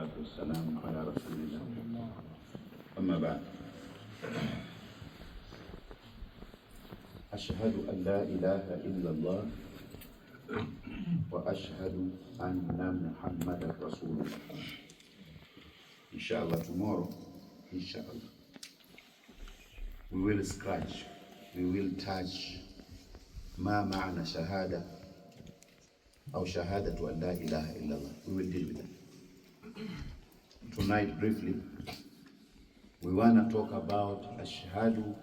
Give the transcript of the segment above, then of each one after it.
والصلاة والسلام على رسول الله. أما بعد، أشهد أن لا إله إلا الله وأشهد أن محمدا رسول الله. Inshallah, tomorrow, inshallah, we will scratch, we will touch ما معنى شهادة أو شهادة أن لا إله إلا الله. We will deal with that. Tonight, briefly, we want to talk about Ashhadu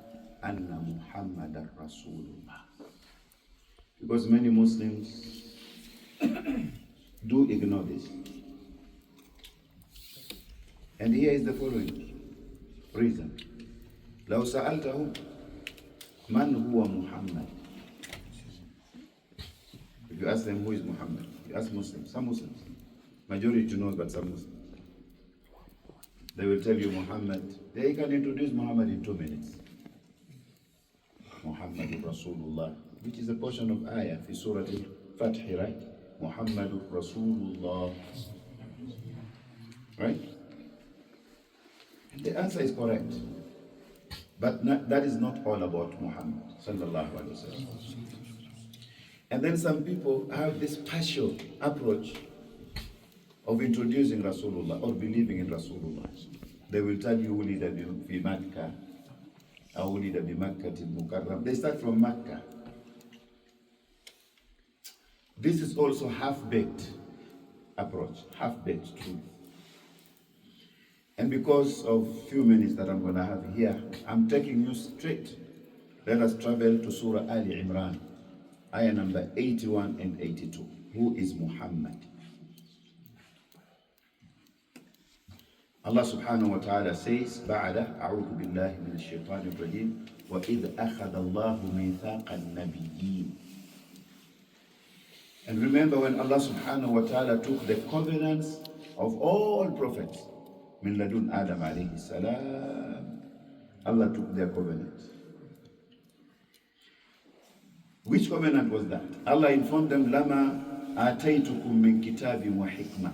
Anna Muhammadan Rasulullah. Because many Muslims do ignore this. And here is the following reason. لو سألتهم من هو محمد. If you ask them who is Muhammad, you ask Muslims, some Muslims, majority know, but some Muslims, they will tell you Muhammad. They can introduce Muhammad in 2 minutes. Muhammad Rasulullah, which is a portion of ayah in Surah Al-Fatih, right? Muhammad Rasulullah, right? And the answer is correct, but that is not all about Muhammad sallallahu alaihi wasallam. And then some people have this partial approach of introducing Rasulullah or believing in Rasulullah. They will tell you ولد في مكة أو ولد بمكة المكرمة. They start from Makkah. This is also half-baked approach, half-baked truth. And because of few minutes that I'm going to have here, I'm taking you straight. Let us travel to Surah Ali Imran, ayah number 81 and 82. Who is Muhammad? Allah subhanahu wa ta'ala says, بعد أعوذ بالله من الشيطان الرجيم وإذ أخذ الله ميثاق النبيين. And remember when Allah subhanahu wa ta'ala took the covenants of all prophets, من لدن آدم عليه السلام, Allah took their covenant. Which covenant was that? Allah informed them, لما آتيتكم من كتاب وحكمة.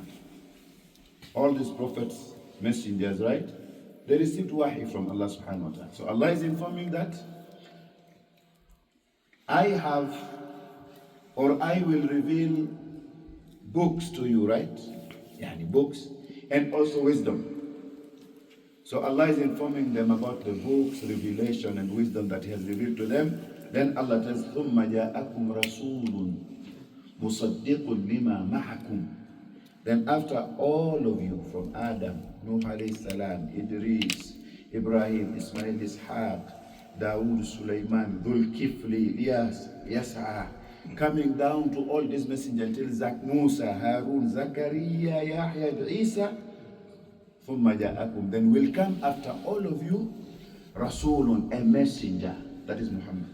All these prophets, messengers, right? They received wahi from Allah subhanahu wa ta'ala. So Allah is informing that I have, or I will reveal books to you, right? Yani books, and also wisdom. So Allah is informing them about the books, revelation, and wisdom that He has revealed to them. Then Allah tells, ثُمَّ جَاءَكُمْ رَسُولٌ مُصَدِّقٌ لِمَا مَعَكُمْ. Then after all of you, from Adam, Nuh alayhi salam, Idris, Ibrahim, Ismail, Ishaq, Dawood, Sulaiman, Dhul Kifli, Ilyas, Yas'a, coming down to all these messengers until Musa, Harun, Zakaria, Yahya, Isa, ثُمَّ جَاءَكُمْ. Then will come after all of you, Rasulun, a messenger, that is Muhammad.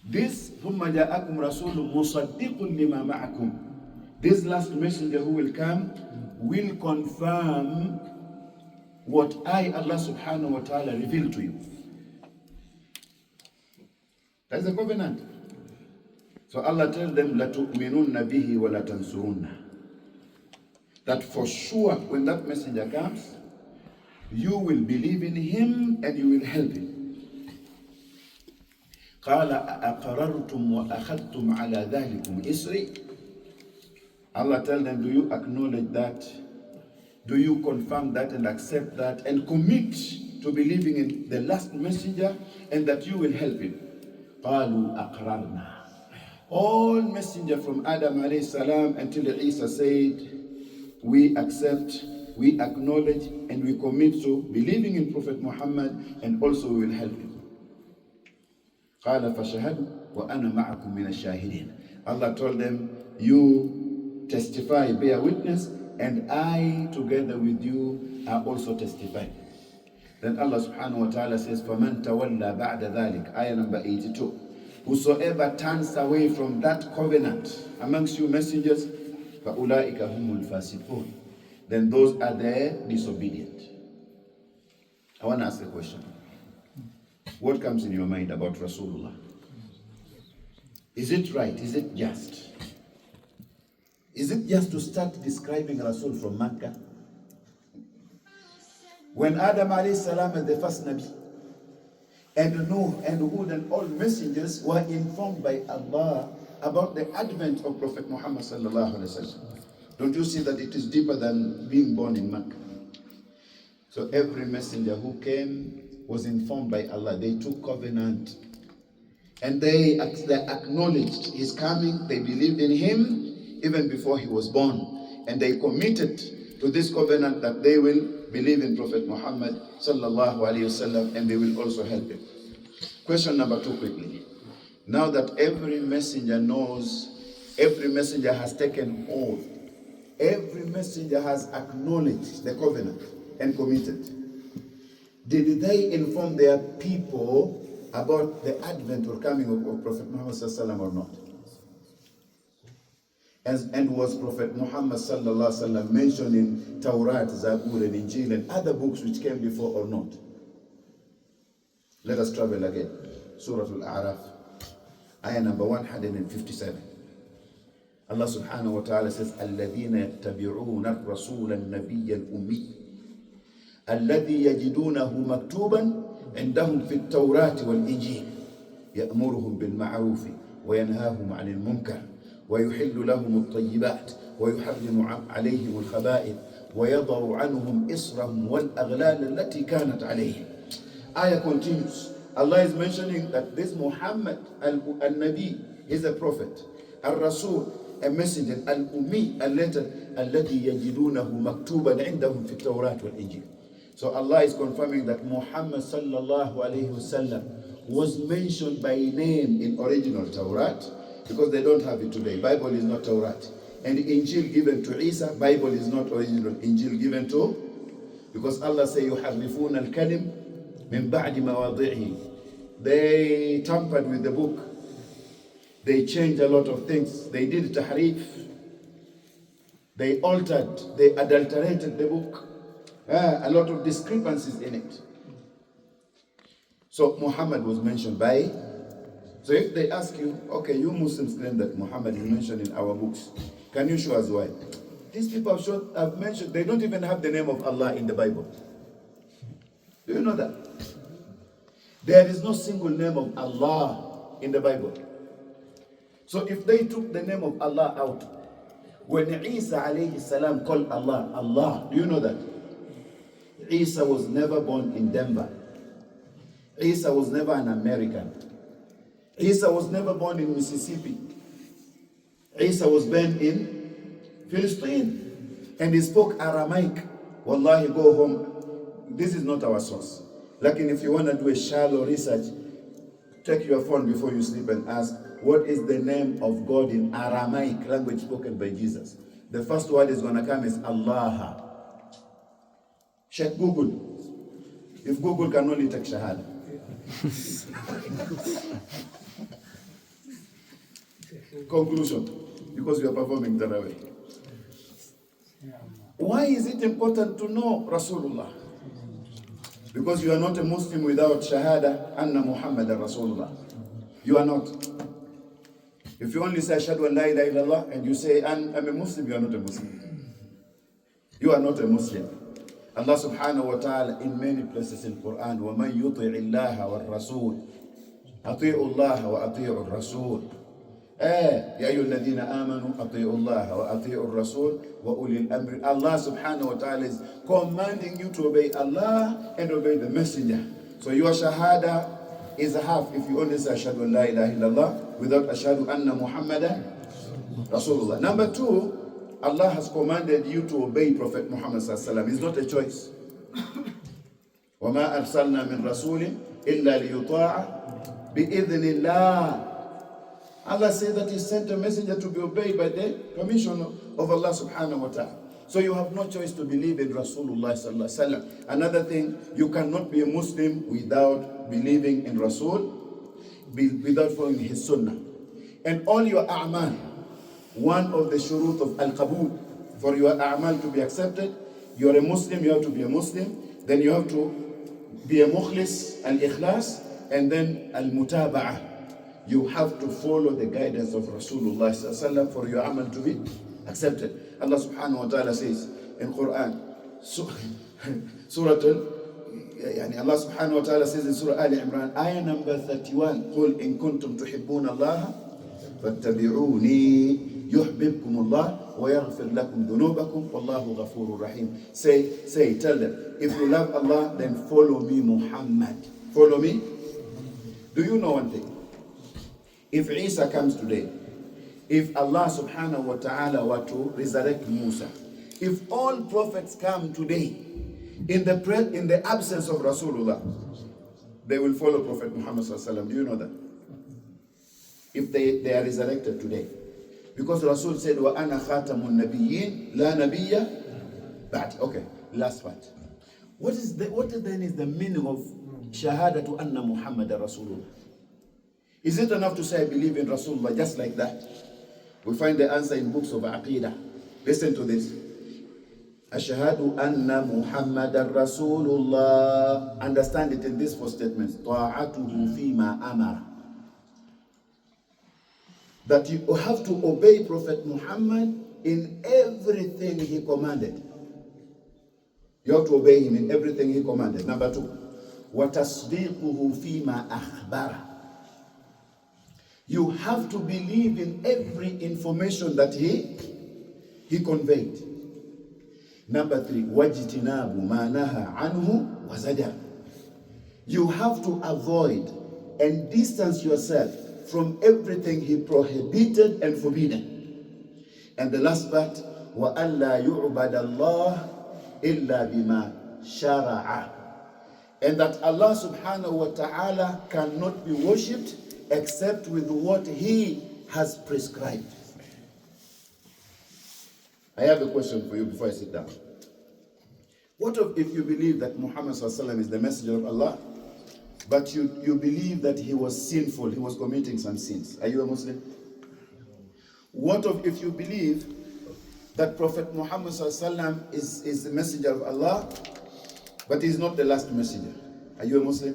This ثُمَّ جَاءَكُمْ رَسُولٌ مُصَدِّقٌ لِمَا مَعَكُمْ. This last messenger who will come will confirm what I, Allah subhanahu wa ta'ala, revealed to you. That's the covenant. So Allah tells them, لَتُؤْمِنُنَّ بِهِ وَلَتَنْصُرُنَّ. That for sure, when that messenger comes, you will believe in him and you will help him. قَالَ أَأَقَرَرْتُمْ وَأَخَذْتُمْ عَلَى ذَلِكُمْ إِسْرِي. Allah tells them, do you acknowledge that? Do you confirm that and accept that and commit to believing in the last messenger and that you will help him? قَالُوا أَقْرَرْنَا. All messengers from Adam alayhi salam until Isa said, we accept, we acknowledge, and we commit to believing in Prophet Muhammad and also we will help him. قَالَ فَشَهَدُوا وَأَنَا مَعَكُمْ مِنَ الشَّاهِدِينَ. Allah told them, you testify, bear witness, and I together with you are also testifying. Then Allah subhanahu wa ta'ala says, فَمَنْ تَوَلَّى بَعْدَ ذَلِكَ, ayah number 82. Whosoever turns away from that covenant amongst you messengers, فَأُولَٰئِكَ هُمُ الْفَاسِقُونَ. Then those are the disobedient. I want to ask a question. What comes in your mind about Rasulullah? Is it right? Is it just Is it just to start describing Rasul from Makkah? When Adam alayhi salam is the first Nabi, and Nuh and Hud and all messengers were informed by Allah about the advent of Prophet Muhammad sallallahu alaihi wasallam. Don't you see that it is deeper than being born in Makkah? So every messenger who came was informed by Allah. They took covenant. And they acknowledged his coming. They believed in him even before he was born. And they committed to this covenant that they will believe in Prophet Muhammad sallallahu alaihi wasallam, and they will also help him. Question number 2 quickly. Now that every messenger knows, every messenger has taken oath, every messenger has acknowledged the covenant and committed, did they inform their people about the advent or coming of Prophet Muhammad sallallahu alaihi wasallam or not? And was Prophet Muhammad sallallahu alaihi wasallam mentioned in Tawrat, Zabur, and Injil and other books which came before or not? Let us travel again. Surah Al-A'raf, ayah number 157. Allah subhanahu wa ta'ala says, الَّذِينَ يَتَّبِعُونَ الرَّسُولَ النَّبِيَّ الْأُمِّيَّ الَّذِي يَجِدُونَهُ مَكْتُوبًا عندهم في التوراة والإنجيل يأمرهم بالمعروف وينهاهم عن المنكر ويحل لهم الطيبات ويحرم عليهم الخبائث ويضع عنهم إصرهم والأغلال التي كانت عليهم. Ayah continues. Allah is mentioning that this Muhammad al-Nabi is a prophet, al-Rasul, a messenger, al-Ummi, a letter, الذي يجدونه مكتوبا عندهم في التوراة والإنجيل. So Allah is confirming that Muhammad sallallahu alayhi wasallam was mentioned by name in original Tawrat, because they don't have it today. Bible is not Tawrat. And Injil given to Isa, Bible is not original. Injil given to, because Allah say يحرفون الكلم من بعد مواضعه. They tampered with the book. They changed a lot of things. They did tahrif. They altered, they adulterated the book. A lot of discrepancies in it. So Muhammad was mentioned by. So if they ask you, okay, you Muslims claim that Muhammad is mentioned in our books, can you show us why? These people have mentioned, they don't even have the name of Allah in the Bible. Do you know that? There is no single name of Allah in the Bible. So if they took the name of Allah out, when Isa alayhi salam called Allah, Allah, do you know that? Isa was never born in Denver. Isa was never an American. Isa was never born in Mississippi. Isa was born in Palestine. And he spoke Aramaic. Wallahi, go home. This is not our source. Like, if you want to do a shallow research, take your phone before you sleep and ask, what is the name of God in Aramaic, language spoken by Jesus? The first word is going to come is Allah. Check Google. If Google can only take Shahada. Conclusion. Because we are performing Taraweeh. Why is it important to know Rasulullah? Because you are not a Muslim without Shahada Anna Muhammadan Rasulullah. You are not. If you only say Ashhadu an la ilaha illallah and you say I'm a Muslim, you are not a Muslim. You are not a Muslim. Allah subhanahu wa ta'ala in many places in Quran, وَمَنْ يُطِعِ اللَّهَ وَالرَّسُولِ أَطِيعُوا اللَّهَ وَأَطِيعُوا الرَّسُولِ يَا أَيُّهَا الَّذِينَ آمَنُوا أَطِيعُوا اللَّهَ وَأَطِيعُوا الرَّسُولِ وَأُولِي الْأَمْرِ. Allah subhanahu wa ta'ala is commanding you to obey Allah and obey the messenger. So your shahada is a half if you only say Ashhadu an la ilaha illallah without Ashhadu anna Muhammadan Rasulullah. Number 2, Allah has commanded you to obey Prophet Muhammad sallallahu alaihi wasallam. It's not a choice. وَمَا أَرْسَلْنَا مِنْ رَسُولٍ إِلَّا لِيُطَاعَ بِإِذْنِ اللَّهِ. Allah said that He sent a messenger to be obeyed by the permission of Allah subhanahu wa ta'ala. So you have no choice to believe in Rasulullah sallallahu alaihi wasallam. Another thing, you cannot be a Muslim without believing in Rasul, without following his sunnah. And all your a'mal, one of the shurut of al-qabul, for your a'mal to be accepted, you are a Muslim, you have to be a Muslim, then you have to be a mukhlis, al-ikhlas, and then al-mutaba'ah. You have to follow the guidance of Rasulullah sallallahu alaihi wasallam for your amal to be accepted. Allah subhanahu wa ta'ala says in Quran, Surah Allah subhanahu wa ta'ala says in Surah Ali Imran, ayah number 31, قُلْ إِن كُنْتُمْ تُحِبُّونَ اللَّهَ فَاتَّبِعُونِي يُحْبِبْكُمُ اللَّهُ وَيَغْفِرْ لَكُمْ ذُنُوبَكُمْ وَاللَّهُ غَفُورٌ رَحِيمٌ. Tell them, if you love Allah, then follow me, Muhammad. Follow me. Do you know one thing? If Isa comes today, if Allah subhanahu wa ta'ala were to resurrect Musa, if all prophets come today, in the absence of Rasulullah, they will follow Prophet Muhammad sallallahu alaihi wasallam. Do you know that? If they are resurrected today. Because Rasul said, wa ana khatamun nabiyyin, la nabiyya ba'di. Okay, last part. What then is the meaning of shahadatu anna Muhammad Rasulullah? Is it enough to say I believe in Rasulullah just like that? We find the answer in books of Aqidah. Listen to this. Ashhadu anna Muhammadan Rasulullah. Understand it in these four statements. Ta'atuhu fima amara. That you have to obey Prophet Muhammad in everything he commanded. You have to obey him in everything he commanded. Number two. وَتَصْدِيقُهُ فِيمَا أَخْبَرَ. You have to believe in every information that he conveyed. Number three, وَاجْتِنَابُ مَا نَهَى عَنْهُ وَزَجَرَ. You have to avoid and distance yourself from everything he prohibited and forbidden. And the last part, وَأَلَّا يُعْبَدَ اللَّهِ إِلَّا بِمَا شَرَعَ. And that Allah subhanahu wa ta'ala cannot be worshipped except with what he has prescribed. I have a question for you before I sit down. What if you believe that Muhammad sallallahu alaihi wasallam is the messenger of Allah, but you believe that he was sinful, he was committing some sins? Are you a Muslim? What if you believe that Prophet Muhammad sallallahu alaihi wasallam is the messenger of Allah, but he's not the last messenger? Are you a Muslim?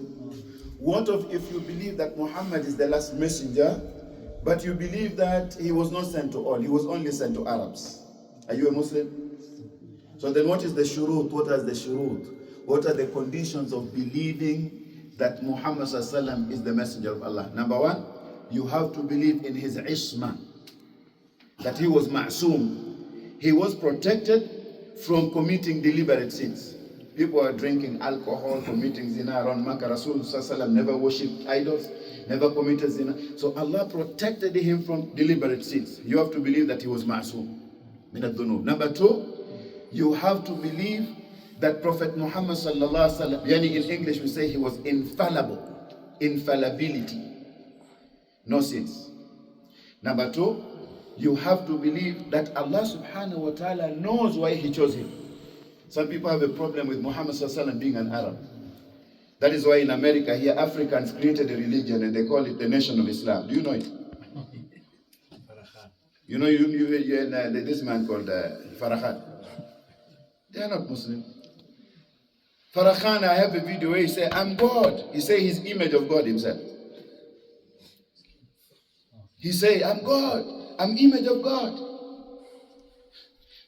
What if you believe that Muhammad is the last messenger, but you believe that he was not sent to all, he was only sent to Arabs? Are you a Muslim? So then what is the shurut? What are the shurut? What are the conditions of believing that Muhammad sallallahu alaihi wasallam is the messenger of Allah? Number one, you have to believe in his isma, that he was ma'soom. He was protected from committing deliberate sins. People are drinking alcohol, committing zina around Makkah. Rasul sallallahu alaihi wasallam never worshipped idols, never committed zina. So Allah protected him from deliberate sins. You have to believe that he was ma'soom. Number two, you have to believe that Prophet Muhammad sallallahu alaihi wasallam, yani in English we say he was infallible, infallibility, no sins. Number two, you have to believe that Allah subhanahu wa ta'ala knows why he chose him. Some people have a problem with Muhammad sallallahu alaihi wasallam being an Arab. That is why in America here Africans created a religion and they call it the Nation of Islam. Do you know it? You know, this man called Farrakhan. They are not Muslim. Farrakhan, I have a video where he said, I'm God. He said his image of God himself. He said, I'm God. I'm image of God.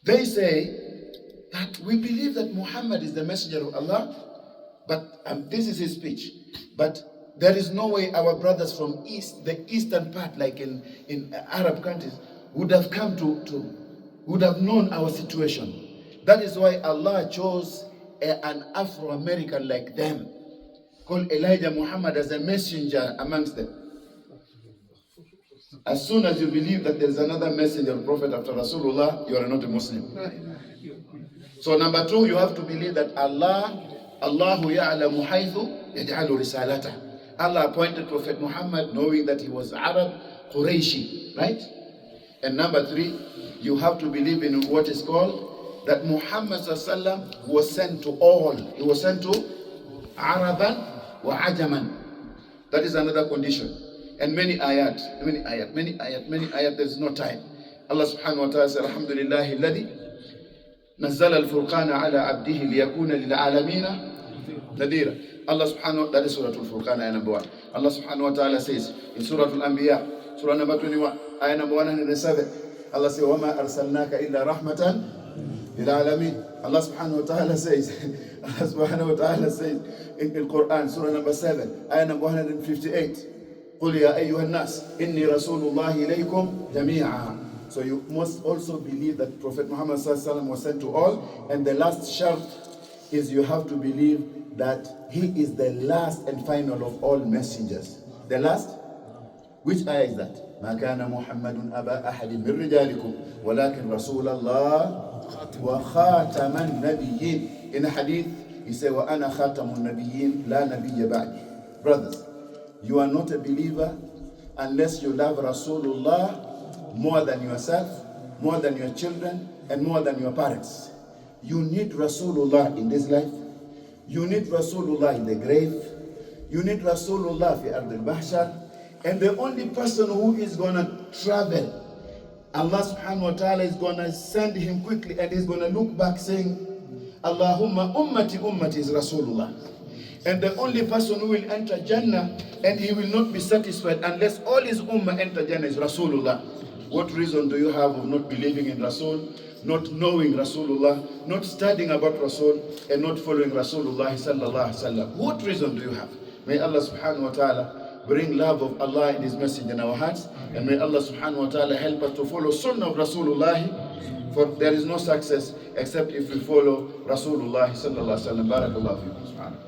They say that we believe that Muhammad is the messenger of Allah, but this is his speech. But there is no way our brothers from the eastern part, like in Arab countries, would have come would have known our situation. That is why Allah chose an Afro-American like them, called Elijah Muhammad, as a messenger amongst them. As soon as you believe that there is another messenger or prophet after Rasulullah, you are not a Muslim. So number two, you have to believe that Allahu ya'lamu haythu yaj'alu risalata. Allah appointed Prophet Muhammad knowing that he was Arab, Qurayshi, right? And number three, you have to believe in what is called that Muhammad sallallahu was sent to all. He was sent to Araban wa Ajaman. That is another condition. And many ayat. There's no time. Allah subhanahu wa ta'ala says, Alhamdulillahi alladhi nazzala al-furqana ala abdihi liyakuna lil-alamina nadira. Allah subhanahu wa ta'ala, that is Surah Al-Furqan, ayah number 1. Allah subhanahu wa ta'ala says in Surah Al-Anbiya, Surah number 21, ayah number 107, Allah says, وَمَا أَرْسَلْنَاكَ إِلَّا رَحْمَةً لِلْعَالَمِينَ. Allah subhanahu wa ta'ala says, Allah subhanahu wa ta'ala says in the Quran, Surah number 7, ayah number 158, قُلْ يَا أَيُّهَا النَّاسِ إِنِّي رَسُولُ اللَّهِ إِلَيْكُمْ جَمِيعًا. So you must also believe that Prophet Muhammad was sent to all. And the last shart is you have to believe that he is the last and final of all messengers. The last? Which ayah is that? ما كان محمد أبا أحد من رجالكم ولكن رسول الله وخاتم النبيين. In a hadith, he said, وأنا خاتم النبيين لا نبي بعدي. Brothers, you are not a believer unless you love Rasulullah more than yourself, more than your children, and more than your parents. You need Rasulullah in this life. You need Rasulullah in the grave. You need Rasulullah fi ard al-bahshar. And the only person who is going to travel, Allah subhanahu wa ta'ala is going to send him quickly, and he's going to look back saying, Allahumma ummati ummati, is Rasulullah. And the only person who will enter Jannah and he will not be satisfied unless all his ummah enter Jannah is Rasulullah. What reason do you have of not believing in Rasul, not knowing Rasulullah, not studying about Rasul, and not following Rasulullah sallallahu alaihi wasallam? What reason do you have? May Allah subhanahu wa ta'ala bring love of Allah and His message in our hearts, and may Allah subhanahu wa ta'ala help us to follow Sunnah of Rasulullah, for there is no success except if we follow Rasulullah sallallahu alaihi wasallam. Barakallahu fikum.